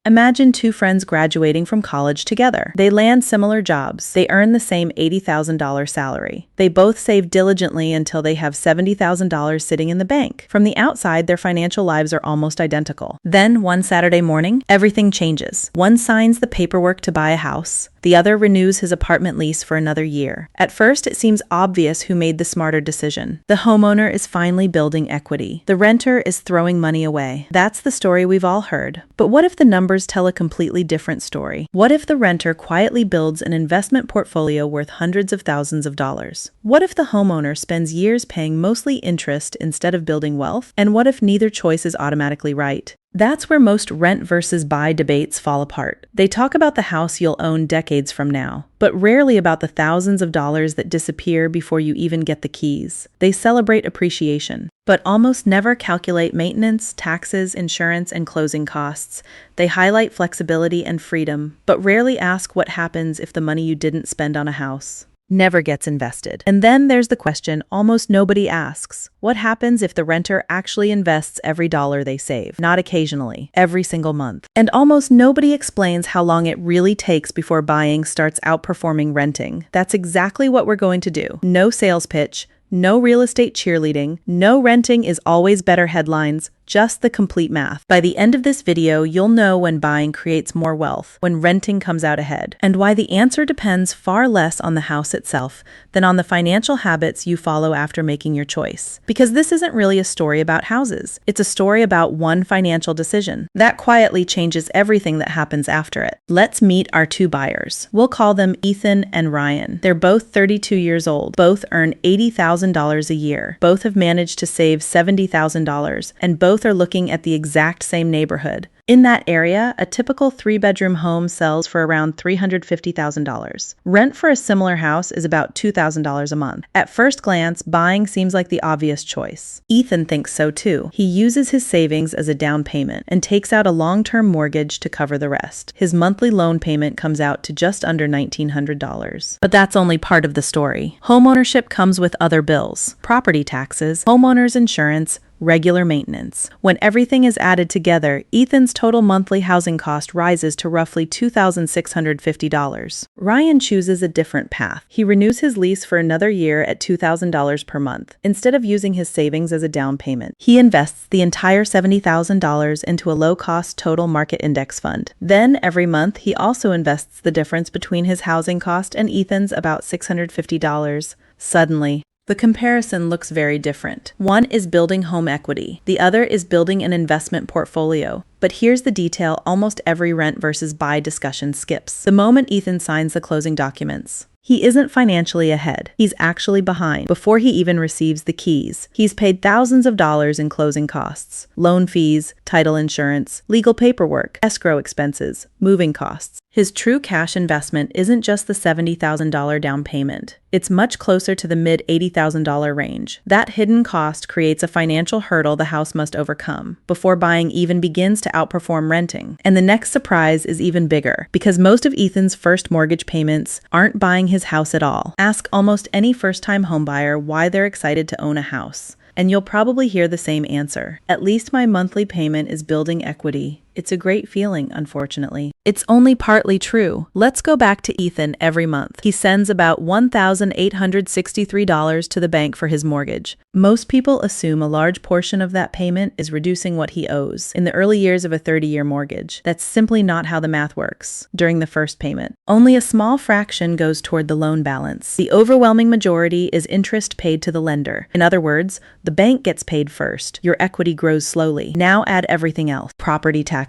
Imagine two friends graduating from college together. They land similar jobs. They earn the same $80,000 salary. They both save diligently until they have $70,000 sitting in the bank. From the outside, their financial lives are almost identical. Then, one Saturday morning, everything changes. One signs the paperwork to buy a house. The other renews his apartment lease for another year. At first, it seems obvious who made the smarter decision. The homeowner is finally building equity. The renter is throwing money away. That's the story we've all heard. But what if the numbers tell a completely different story? What if the renter quietly builds an investment portfolio worth hundreds of thousands of dollars? What if the homeowner spends years paying mostly interest instead of building wealth? And what if neither choice is automatically right? That's where most rent versus buy debates fall apart. They talk about the house you'll own decades from now, but rarely about the thousands of dollars that disappear before you even get the keys. They celebrate appreciation, but almost never calculate maintenance, taxes, insurance, and closing costs. They highlight flexibility and freedom, but rarely ask what happens if the money you didn't spend on a house never gets invested. And then there's the question almost nobody asks. What happens if the renter actually invests every dollar they save? Not occasionally, every single month. And almost nobody explains how long it really takes before buying starts outperforming renting. That's exactly what we're going to do. No sales pitch, no real estate cheerleading, no renting is always better headlines, just the complete math. By the end of this video, you'll know when buying creates more wealth, when renting comes out ahead, and why the answer depends far less on the house itself than on the financial habits you follow after making your choice. Because this isn't really a story about houses. It's a story about one financial decision that quietly changes everything that happens after it. Let's meet our two buyers. We'll call them Ethan and Ryan. They're both 32 years old. Both earn $80,000 a year. Both have managed to save $70,000, and both are looking at the exact same neighborhood. In that area, a typical 3-bedroom home sells for around $350,000. Rent for a similar house is about $2,000 a month. At first glance, buying seems like the obvious choice. Ethan thinks so too. He uses his savings as a down payment and takes out a long-term mortgage to cover the rest. His monthly loan payment comes out to just under $1,900. But that's only part of the story. Homeownership comes with other bills: property taxes, homeowner's insurance, regular maintenance. When everything is added together, Ethan's total monthly housing cost rises to roughly $2,650. Ryan chooses a different path. He renews his lease for another year at $2,000 per month. Instead of using his savings as a down payment, he invests the entire $70,000 into a low-cost total market index fund. Then, every month, he also invests the difference between his housing cost and Ethan's, about $650. Suddenly, the comparison looks very different. One is building home equity. The other is building an investment portfolio. But here's the detail almost every rent versus buy discussion skips. The moment Ethan signs the closing documents, he isn't financially ahead. He's actually behind before he even receives the keys. He's paid thousands of dollars in closing costs, loan fees, title insurance, legal paperwork, escrow expenses, moving costs. His true cash investment isn't just the $70,000 down payment. It's much closer to the mid-$80,000 range. That hidden cost creates a financial hurdle the house must overcome before buying even begins to outperform renting. And the next surprise is even bigger, because most of Ethan's first mortgage payments aren't buying his house at all. Ask almost any first-time homebuyer why they're excited to own a house, and you'll probably hear the same answer. At least my monthly payment is building equity. It's a great feeling, unfortunately. It's only partly true. Let's go back to Ethan every month. He sends about $1,863 to the bank for his mortgage. Most people assume a large portion of that payment is reducing what he owes in the early years of a 30-year mortgage. That's simply not how the math works during the first payment. Only a small fraction goes toward the loan balance. The overwhelming majority is interest paid to the lender. In other words, the bank gets paid first. Your equity grows slowly. Now add everything else: property taxes,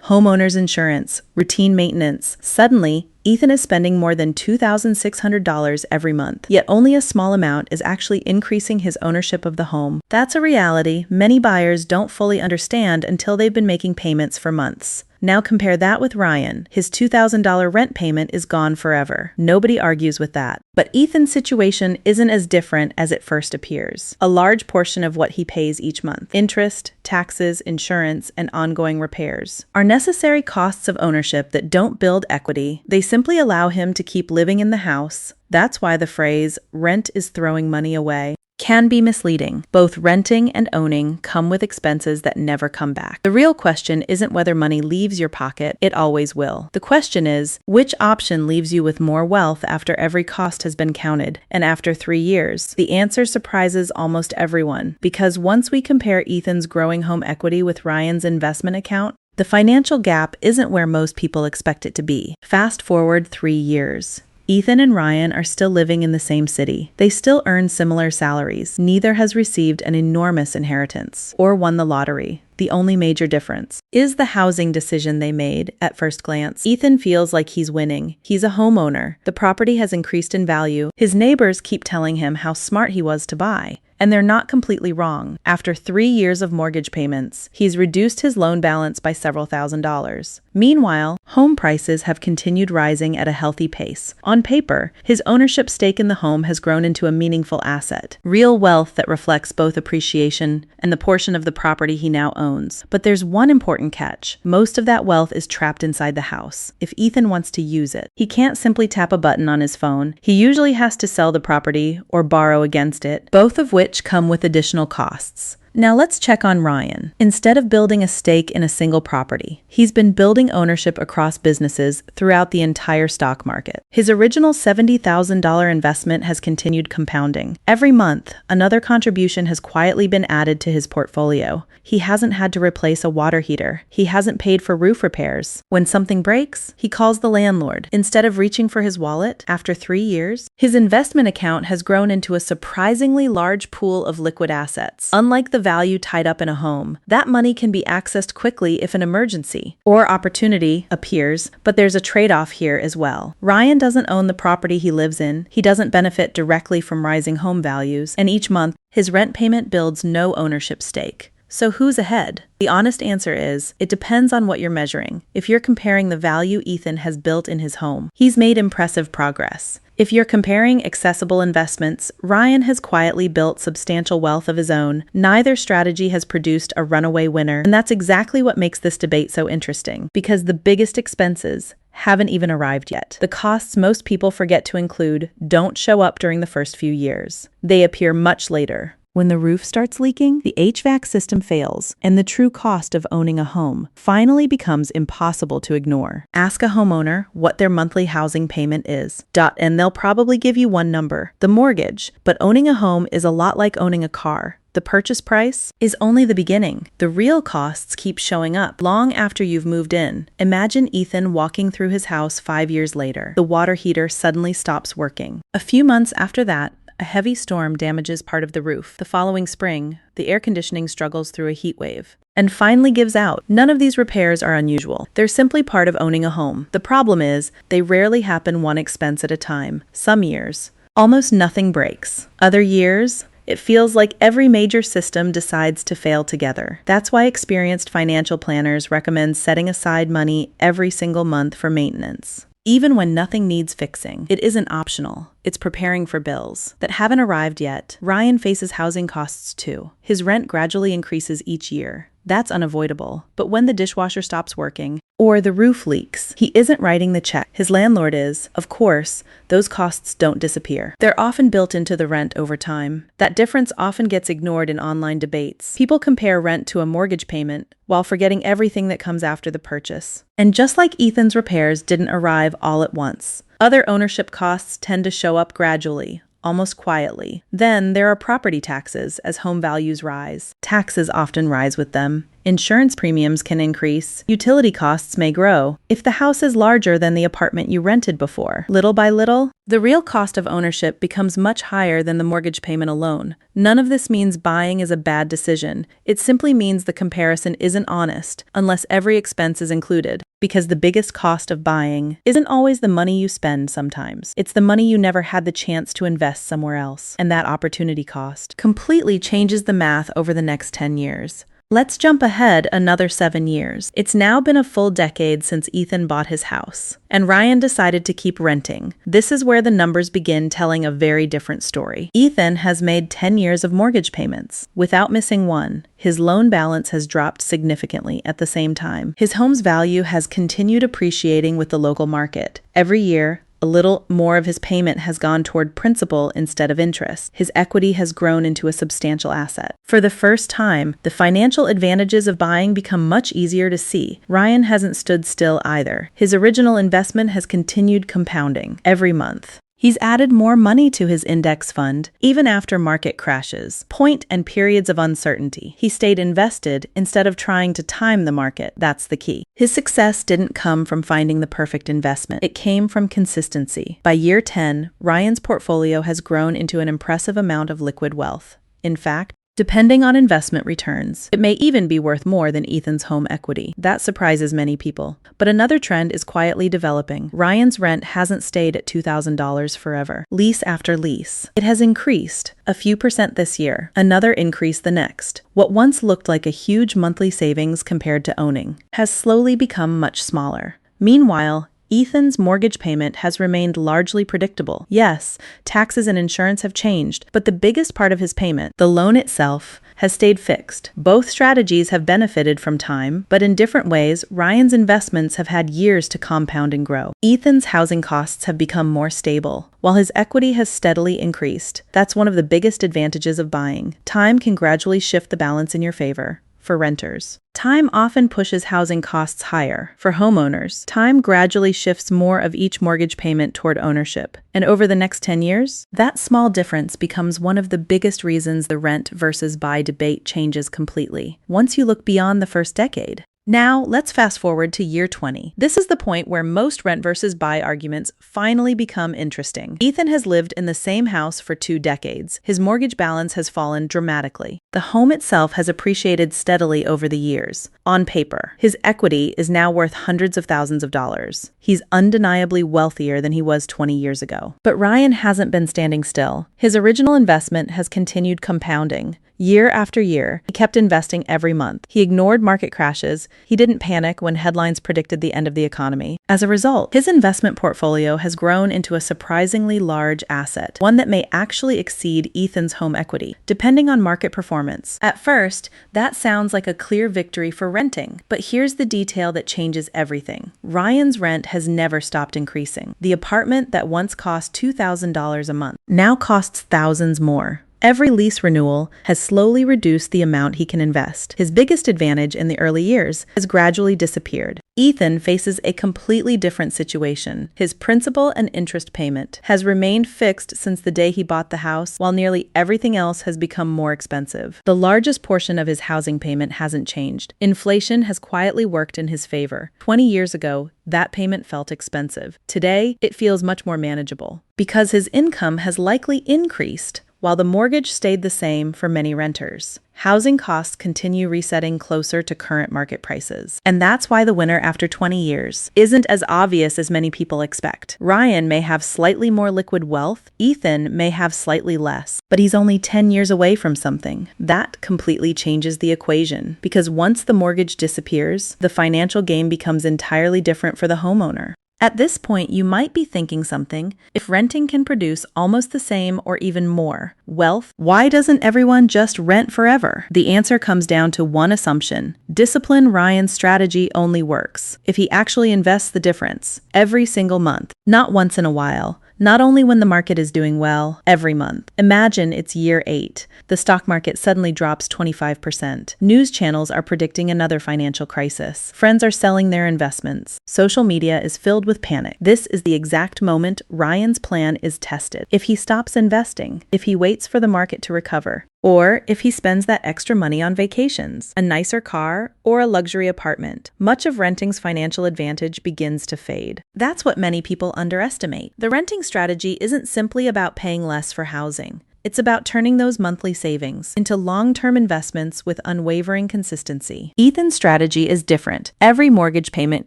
homeowner's insurance, routine maintenance. Suddenly, Ethan is spending more than $2,600 every month, yet only a small amount is actually increasing his ownership of the home. That's a reality many buyers don't fully understand until they've been making payments for months. Now compare that with Ryan. His $2,000 rent payment is gone forever. Nobody argues with that. But Ethan's situation isn't as different as it first appears. A large portion of what he pays each month, interest, taxes, insurance, and ongoing repairs, are necessary costs of ownership that don't build equity. They simply allow him to keep living in the house. That's why the phrase, "rent is throwing money away," can be misleading. Both renting and owning come with expenses that never come back. The real question isn't whether money leaves your pocket, it always will. The question is, which option leaves you with more wealth after every cost has been counted, and after 3 years? The answer surprises almost everyone, because once we compare Ethan's growing home equity with Ryan's investment account, the financial gap isn't where most people expect it to be. Fast forward 3 years. Ethan and Ryan are still living in the same city. They still earn similar salaries. Neither has received an enormous inheritance or won the lottery. The only major difference is the housing decision they made at first glance. Ethan feels like he's winning. He's a homeowner. The property has increased in value. His neighbors keep telling him how smart he was to buy. And they're not completely wrong. After 3 years of mortgage payments, he's reduced his loan balance by several $1,000s. Meanwhile, home prices have continued rising at a healthy pace. On paper, his ownership stake in the home has grown into a meaningful asset, real wealth that reflects both appreciation and the portion of the property he now owns. But there's one important catch. Most of that wealth is trapped inside the house. If Ethan wants to use it, he can't simply tap a button on his phone. He usually has to sell the property or borrow against it, both of which come with additional costs. Now let's check on Ryan. Instead of building a stake in a single property, he's been building ownership across businesses throughout the entire stock market. His original $70,000 investment has continued compounding. Every month, another contribution has quietly been added to his portfolio. He hasn't had to replace a water heater. He hasn't paid for roof repairs. When something breaks, he calls the landlord. Instead of reaching for his wallet after 3 years, his investment account has grown into a surprisingly large pool of liquid assets. Unlike the value tied up in a home, that money can be accessed quickly if an emergency or opportunity appears, but there's a trade-off here as well. Ryan doesn't own the property he lives in, he doesn't benefit directly from rising home values, and each month, his rent payment builds no ownership stake. So who's ahead? The honest answer is, it depends on what you're measuring. If you're comparing the value Ethan has built in his home, he's made impressive progress. If you're comparing accessible investments, Ryan has quietly built substantial wealth of his own. Neither strategy has produced a runaway winner, and that's exactly what makes this debate so interesting, because the biggest expenses haven't even arrived yet. The costs most people forget to include don't show up during the first few years. They appear much later. When the roof starts leaking, the HVAC system fails, and the true cost of owning a home finally becomes impossible to ignore. Ask a homeowner what their monthly housing payment is, and they'll probably give you one number, the mortgage. But owning a home is a lot like owning a car. The purchase price is only the beginning. The real costs keep showing up long after you've moved in. Imagine Ethan walking through his house 5 years later. The water heater suddenly stops working. A few months after that, a heavy storm damages part of the roof. The following spring, the air conditioning struggles through a heat wave and finally gives out. None of these repairs are unusual. They're simply part of owning a home. The problem is, they rarely happen one expense at a time. Some years, almost nothing breaks. Other years, it feels like every major system decides to fail together. That's why experienced financial planners recommend setting aside money every single month for maintenance. Even when nothing needs fixing, it isn't optional. It's preparing for bills that haven't arrived yet. Ryan faces housing costs too. His rent gradually increases each year. That's unavoidable. But when the dishwasher stops working, or the roof leaks, he isn't writing the check. His landlord is. Of course, those costs don't disappear. They're often built into the rent over time. That difference often gets ignored in online debates. People compare rent to a mortgage payment while forgetting everything that comes after the purchase. And just like Ethan's repairs didn't arrive all at once, other ownership costs tend to show up gradually, almost quietly. Then there are property taxes as home values rise. Taxes often rise with them. Insurance premiums can increase. Utility costs may grow if the house is larger than the apartment you rented before. Little by little, the real cost of ownership becomes much higher than the mortgage payment alone. None of this means buying is a bad decision. It simply means the comparison isn't honest unless every expense is included. Because the biggest cost of buying isn't always the money you spend sometimes. It's the money you never had the chance to invest somewhere else. And that opportunity cost completely changes the math over the next 10 years. Let's jump ahead another 7 years. It's now been a full decade since Ethan bought his house, and Ryan decided to keep renting. This is where the numbers begin telling a very different story. Ethan has made 10 years of mortgage payments without missing one. His loan balance has dropped significantly at the same time. His home's value has continued appreciating with the local market. Every year, A little more of his payment has gone toward principal instead of interest. His equity has grown into a substantial asset. For the first time, the financial advantages of buying become much easier to see. Ryan hasn't stood still either. His original investment has continued compounding every month. He's added more money to his index fund, even after market crashes, and periods of uncertainty. He stayed invested instead of trying to time the market. That's the key. His success didn't come from finding the perfect investment. It came from consistency. By year 10, Ryan's portfolio has grown into an impressive amount of liquid wealth. In fact, depending on investment returns, it may even be worth more than Ethan's home equity. That surprises many people. But another trend is quietly developing. Ryan's rent hasn't stayed at $2,000 forever. Lease after lease. It has increased, a few percent this year, another increase the next. What once looked like a huge monthly savings compared to owning has slowly become much smaller. Meanwhile, Ethan's mortgage payment has remained largely predictable. Yes, taxes and insurance have changed, but the biggest part of his payment, the loan itself, has stayed fixed. Both strategies have benefited from time, but in different ways, Ryan's investments have had years to compound and grow. Ethan's housing costs have become more stable, while his equity has steadily increased. That's one of the biggest advantages of buying. Time can gradually shift the balance in your favor. For renters, time often pushes housing costs higher. For homeowners, time gradually shifts more of each mortgage payment toward ownership. And over the next 10 years, that small difference becomes one of the biggest reasons the rent versus buy debate changes completely. Once you look beyond the first decade. Now, let's fast forward to year 20. This is the point where most rent versus buy arguments finally become interesting. Ethan has lived in the same house for 2 decades. His mortgage balance has fallen dramatically. The home itself has appreciated steadily over the years. On paper, his equity is now worth hundreds of thousands of dollars. He's undeniably wealthier than he was 20 years ago. But Ryan hasn't been standing still. His original investment has continued compounding. Year after year, he kept investing every month. He ignored market crashes. He didn't panic when headlines predicted the end of the economy. As a result, his investment portfolio has grown into a surprisingly large asset, one that may actually exceed Ethan's home equity, depending on market performance. At first, that sounds like a clear victory for renting, but here's the detail that changes everything. Ryan's rent has never stopped increasing. The apartment that once cost $2,000 a month now costs thousands more. Every lease renewal has slowly reduced the amount he can invest. His biggest advantage in the early years has gradually disappeared. Ethan faces a completely different situation. His principal and interest payment has remained fixed since the day he bought the house, while nearly everything else has become more expensive. The largest portion of his housing payment hasn't changed. Inflation has quietly worked in his favor. 20 years ago, that payment felt expensive. Today, it feels much more manageable because his income has likely increased, while the mortgage stayed the same for many renters. Housing costs continue resetting closer to current market prices. And that's why the winner after 20 years isn't as obvious as many people expect. Ryan may have slightly more liquid wealth, Ethan may have slightly less, but he's only 10 years away from something. That completely changes the equation, because once the mortgage disappears, the financial game becomes entirely different for the homeowner. At this point, you might be thinking something. If renting can produce almost the same or even more wealth, why doesn't everyone just rent forever? The answer comes down to one assumption. Discipline Ryan's strategy only works if he actually invests the difference every single month, not once in a while. Not only when the market is doing well, every month. Imagine it's year 8. The stock market suddenly drops 25%. News channels are predicting another financial crisis. Friends are selling their investments. Social media is filled with panic. This is the exact moment Ryan's plan is tested. If he stops investing, if he waits for the market to recover, or if he spends that extra money on vacations, a nicer car, or a luxury apartment, much of renting's financial advantage begins to fade. That's what many people underestimate. The renting strategy isn't simply about paying less for housing. It's about turning those monthly savings into long-term investments with unwavering consistency. Ethan's strategy is different. Every mortgage payment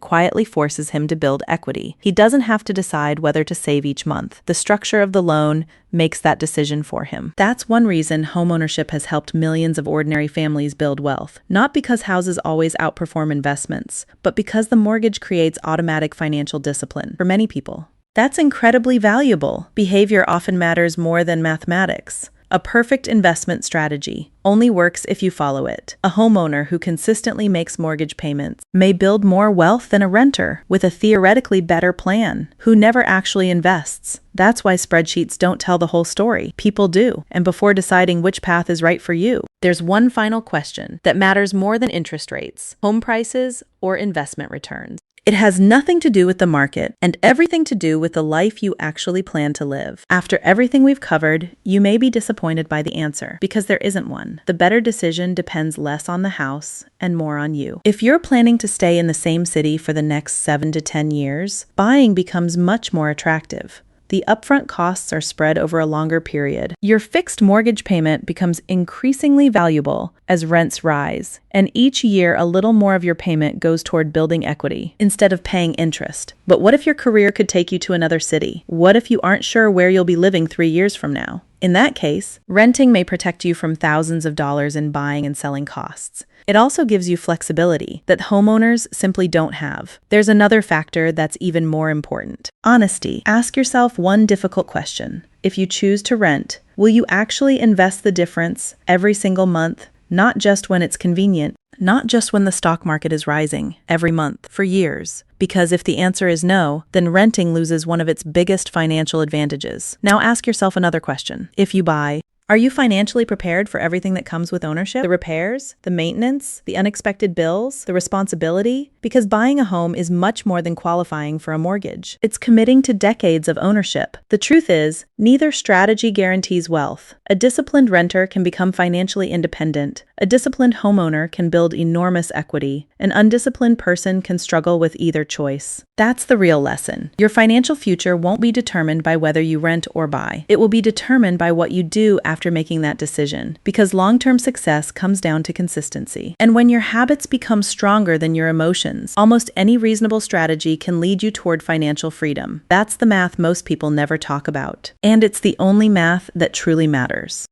quietly forces him to build equity. He doesn't have to decide whether to save each month. The structure of the loan makes that decision for him. That's one reason homeownership has helped millions of ordinary families build wealth. Not because houses always outperform investments, but because the mortgage creates automatic financial discipline for many people. That's incredibly valuable. Behavior often matters more than mathematics. A perfect investment strategy only works if you follow it. A homeowner who consistently makes mortgage payments may build more wealth than a renter with a theoretically better plan who never actually invests. That's why spreadsheets don't tell the whole story. People do. And before deciding which path is right for you, there's one final question that matters more than interest rates, home prices, or investment returns. It has nothing to do with the market and everything to do with the life you actually plan to live. After everything we've covered, you may be disappointed by the answer because there isn't one. The better decision depends less on the house and more on you. If you're planning to stay in the same city for the next 7 to 10 years, buying becomes much more attractive. The upfront costs are spread over a longer period. Your fixed mortgage payment becomes increasingly valuable as rents rise, and each year a little more of your payment goes toward building equity instead of paying interest. But what if your career could take you to another city? What if you aren't sure where you'll be living 3 years from now? In that case, renting may protect you from thousands of dollars in buying and selling costs. It also gives you flexibility that homeowners simply don't have. There's another factor that's even more important. Honesty. Ask yourself one difficult question. If you choose to rent, will you actually invest the difference every single month, not just when it's convenient, not just when the stock market is rising, every month, for years? Because if the answer is no, then renting loses one of its biggest financial advantages. Now ask yourself another question. If you buy, are you financially prepared for everything that comes with ownership? The repairs, the maintenance, the unexpected bills, the responsibility? Because buying a home is much more than qualifying for a mortgage. It's committing to decades of ownership. The truth is, neither strategy guarantees wealth. A disciplined renter can become financially independent. A disciplined homeowner can build enormous equity. An undisciplined person can struggle with either choice. That's the real lesson. Your financial future won't be determined by whether you rent or buy. It will be determined by what you do after making that decision, because long-term success comes down to consistency. And when your habits become stronger than your emotions, almost any reasonable strategy can lead you toward financial freedom. That's the math most people never talk about. And it's the only math that truly matters.